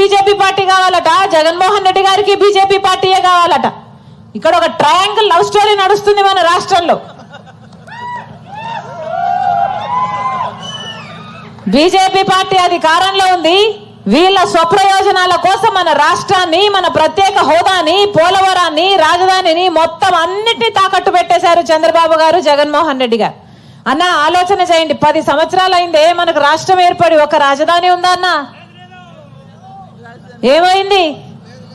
BJP party కావాలట, జగన్మోహన్ రెడ్డి గారికి BJP పార్టీయే కావాలట. ఇక్కడ ఒక ట్రయాంగిల్ లవ్ స్టోరీ నడుస్తుంది మన రాష్ట్రంలో. బీజేపీ పార్టీ అధికారంలో ఉంది. వీళ్ళ స్వప్రయోజనాల కోసం మన రాష్ట్రాన్ని, మన ప్రత్యేక హోదాని, పోలవరాన్ని, రాజధానిని మొత్తం అన్నిటినీ తాకట్టు పెట్టేశారు చంద్రబాబు గారు, జగన్మోహన్ రెడ్డి గారు. అన్న ఆలోచన చేయండి, 10 సంవత్సరాలు అయిందే మనకు రాష్ట్రం ఏర్పడి, ఒక రాజధాని ఉందా అన్న? ఏమైంది?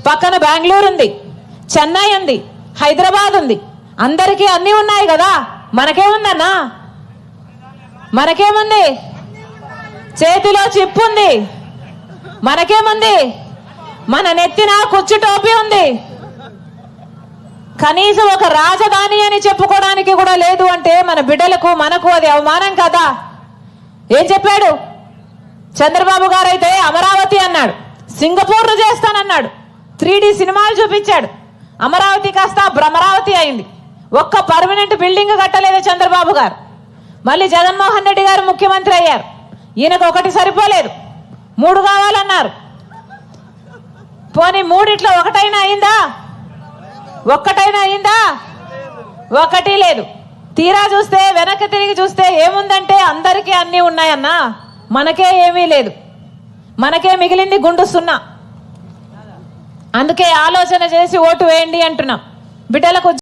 పక్కన బెంగళూరు ఉంది, చెన్నై ఉంది, హైదరాబాద్ ఉంది, అందరికీ అన్ని ఉన్నాయి కదా. మనకేముందన్నా? మనకేముంది? చేతిలో చిప్పు ఉంది. మనకేముంది? మన నెత్తిన కుచ్చు టోపీ ఉంది. కనీసం ఒక రాజధాని అని చెప్పుకోవడానికి కూడా లేదు అంటే మన బిడ్డలకు, మనకు అది అవమానం కదా. ఏం చెప్పాడు చంద్రబాబు గారు? అయితే అమరావతి అన్నాడు, సింగపూర్ను చేస్తానన్నాడు, 3D సినిమాలు చూపించాడు. అమరావతి కాస్త భ్రమరావతి అయింది. ఒక్క పర్మనెంట్ బిల్డింగ్ కట్టలేదు చంద్రబాబు గారు. మళ్ళీ జగన్మోహన్ రెడ్డి గారు ముఖ్యమంత్రి అయ్యారు. ఈయనకు ఒకటి సరిపోలేదు, 3 కావాలన్నారు. పోనీ 3 ఒకటైనా అయిందా? ఒక్కటైనా అయిందా? ఒకటి లేదు. తీరా చూస్తే, వెనక్కి తిరిగి చూస్తే ఏముందంటే అందరికీ అన్నీ ఉన్నాయన్నా, మనకే ఏమీ లేదు. మనకే మిగిలింది గుండు సున్నా. అందుకే ఆలోచన చేసి ఓటు వేయండి అంటున్నాం. బిడ్డలకు